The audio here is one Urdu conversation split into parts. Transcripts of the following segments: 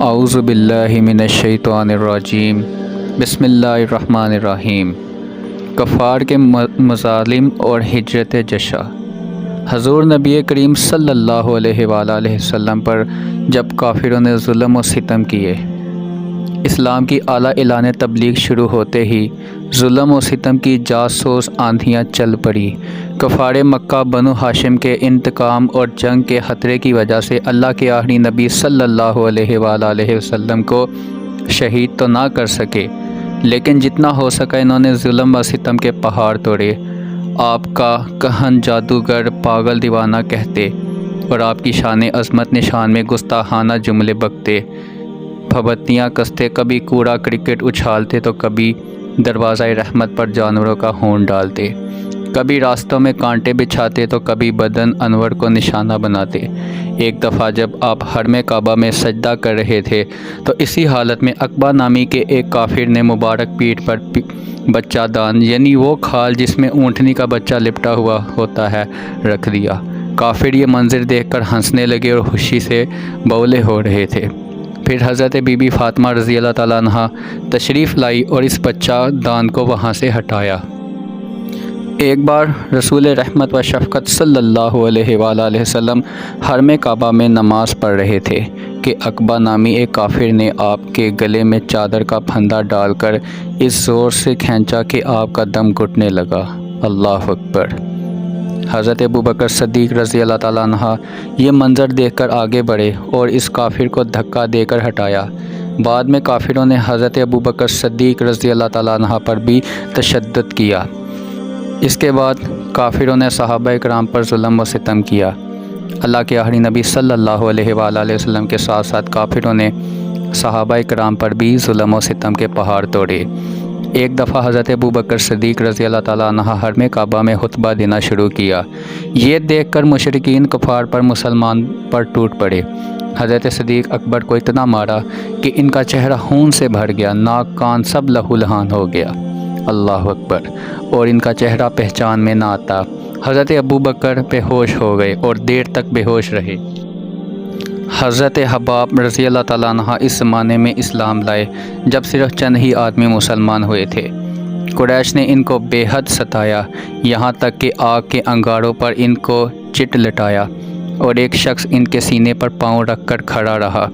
اعوذ باللہ من الشیطان الرجیم بسم اللہ الرحمن الرحیم۔ کفار کے مظالم اور ہجرت جشع۔ حضور نبی کریم صلی اللہ علیہ وآلہ وسلم پر جب کافروں نے ظلم و ستم کیے، اسلام کی اعلیٰ اعلان تبلیغ شروع ہوتے ہی ظلم و ستم کی جاسوس آندھیاں چل پڑی۔ کفار مکہ بنو ہاشم کے انتقام اور جنگ کے خطرے کی وجہ سے اللہ کے آخری نبی صلی اللہ علیہ وآلہ وسلم کو شہید تو نہ کر سکے، لیکن جتنا ہو سکا انہوں نے ظلم و ستم کے پہاڑ توڑے۔ آپ کا کہن جادوگر پاگل دیوانہ کہتے اور آپ کی شان عظمت نشان میں گستاخانہ جملے بکتے، پھبتیاں کستے، کبھی کوڑا کرکٹ اچھالتے تو کبھی دروازہ رحمت پر جانوروں کا خون ڈالتے، کبھی راستوں میں کانٹے بچھاتے تو کبھی بدن انور کو نشانہ بناتے۔ ایک دفعہ جب آپ حرم کعبہ میں سجدہ کر رہے تھے تو اسی حالت میں عقبہ نامی کے ایک کافر نے مبارک پیٹھ پر بچہ دان، یعنی وہ کھال جس میں اونٹنی کا بچہ لپٹا ہوا ہوتا ہے، رکھ دیا۔ کافر یہ منظر دیکھ کر ہنسنے لگے اور خوشی سے بولے ہو رہے تھے۔ پھر حضرت بی بی فاطمہ رضی اللہ تعالیٰ عنہ تشریف لائی اور اس بچہ دان کو وہاں سے ہٹایا۔ ایک بار رسول رحمت و شفقت صلی اللہ علیہ وآلہ وسلم حرم کعبہ میں نماز پڑھ رہے تھے کہ عقبہ نامی ایک کافر نے آپ کے گلے میں چادر کا پھندا ڈال کر اس زور سے کھینچا کہ آپ کا دم گھٹنے لگا۔ اللہ اکبر۔ حضرت ابوبکر صدیق رضی اللہ تعالیٰ عنہ یہ منظر دیکھ کر آگے بڑھے اور اس کافر کو دھکا دے کر ہٹایا۔ بعد میں کافروں نے حضرت ابوبکر صدیق رضی اللہ تعالیٰ عنہ پر بھی تشدد کیا۔ اس کے بعد کافروں نے صحابہ کرام پر ظلم و ستم کیا۔ اللہ کے آخری نبی صلی اللہ علیہ وآلہ وسلم کے ساتھ ساتھ کافروں نے صحابہ کرام پر بھی ظلم و ستم کے پہاڑ توڑے۔ ایک دفعہ حضرت ابوبکر صدیق رضی اللہ تعالیٰ عنہ حرم کعبہ میں خطبہ دینا شروع کیا۔ یہ دیکھ کر مشرکین کفار پر مسلمان پر ٹوٹ پڑے۔ حضرت صدیق اکبر کو اتنا مارا کہ ان کا چہرہ خون سے بھر گیا، ناک کان سب لہو لہان ہو گیا۔ اللہ اکبر۔ اور ان کا چہرہ پہچان میں نہ آتا۔ حضرت ابوبکر بے ہوش ہو گئے اور دیر تک بے ہوش رہے۔ حضرت حباب رضی اللہ تعالیٰ عنہ اس زمانے میں اسلام لائے جب صرف چند ہی آدمی مسلمان ہوئے تھے۔ قریش نے ان کو بے حد ستایا، یہاں تک کہ آگ کے انگاروں پر ان کو چٹ لٹایا اور ایک شخص ان کے سینے پر پاؤں رکھ کر کھڑا رہا،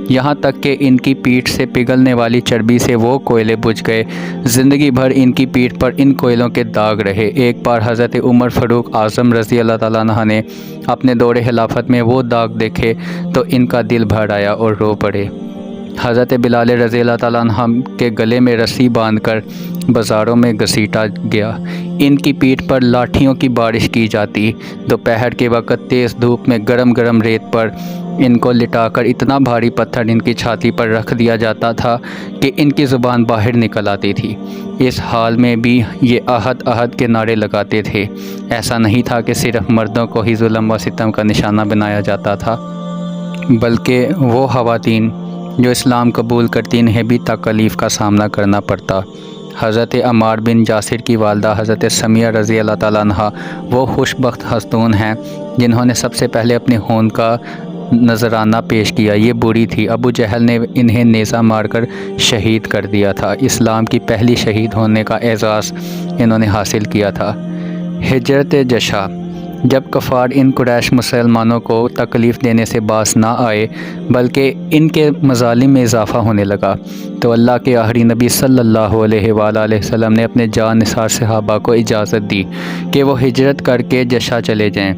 یہاں تک کہ ان کی پیٹھ سے پگھلنے والی چربی سے وہ کوئلے بجھ گئے۔ زندگی بھر ان کی پیٹھ پر ان کوئلوں کے داغ رہے۔ ایک بار حضرت عمر فاروق اعظم رضی اللہ تعالیٰ عنہ نے اپنے دور خلافت میں وہ داغ دیکھے تو ان کا دل بھر آیا اور رو پڑے۔ حضرت بلال رضی اللہ تعالیٰ عنہ کے گلے میں رسی باندھ کر بازاروں میں گھسیٹا گیا۔ ان کی پیٹھ پر لاٹھیوں کی بارش کی جاتی۔ دوپہر کے وقت تیز دھوپ میں گرم گرم ریت پر ان کو لٹا کر اتنا بھاری پتھر ان کی چھاتی پر رکھ دیا جاتا تھا کہ ان کی زبان باہر نکل آتی تھی۔ اس حال میں بھی یہ احد احد کے نعرے لگاتے تھے۔ ایسا نہیں تھا کہ صرف مردوں کو ہی ظلم و ستم کا نشانہ بنایا جاتا تھا، بلکہ وہ خواتین جو اسلام قبول کرتی انہیں بھی تکلیف کا سامنا کرنا پڑتا۔ حضرت عمار بن یاسر کی والدہ حضرت سمیہ رضی اللہ تعالیٰ عنہ وہ خوش بخت خاتون ہیں جنہوں نے سب سے پہلے اپنے خون کا نذرانہ پیش کیا۔ یہ بوڑھی تھی۔ ابو جہل نے انہیں نیزہ مار کر شہید کر دیا تھا۔ اسلام کی پہلی شہید ہونے کا اعزاز انہوں نے حاصل کیا تھا۔ ہجرت جشع۔ جب کفار ان قریش مسلمانوں کو تکلیف دینے سے باز نہ آئے بلکہ ان کے مظالم میں اضافہ ہونے لگا تو اللہ کے آخری نبی صلی اللہ علیہ وآلہ وسلم نے اپنے جان نثار صحابہ کو اجازت دی کہ وہ ہجرت کر کے جشع چلے جائیں۔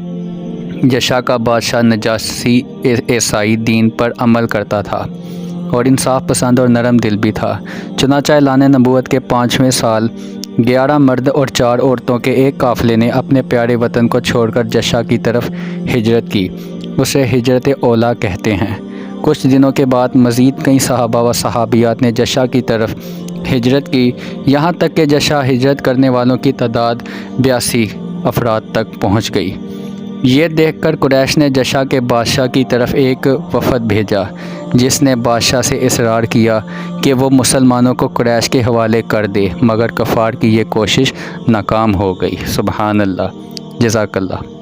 جشع کا بادشاہ نجاشی عیسائی دین پر عمل کرتا تھا اور انصاف پسند اور نرم دل بھی تھا۔ چنانچہ اعلان نبوت کے 5ویں سال 11 مرد اور 4 عورتوں کے ایک قافلے نے اپنے پیارے وطن کو چھوڑ کر جشع کی طرف ہجرت کی۔ اسے ہجرت اولیٰ کہتے ہیں۔ کچھ دنوں کے بعد مزید کئی صحابہ و صحابیات نے جشع کی طرف ہجرت کی، یہاں تک کہ جشع ہجرت کرنے والوں کی تعداد 82 افراد تک پہنچ گئی۔ یہ دیکھ کر قریش نے جشع کے بادشاہ کی طرف ایک وفد بھیجا جس نے بادشاہ سے اصرار کیا کہ وہ مسلمانوں کو قریش کے حوالے کر دے، مگر کفار کی یہ کوشش ناکام ہو گئی۔ سبحان اللہ۔ جزاک اللہ۔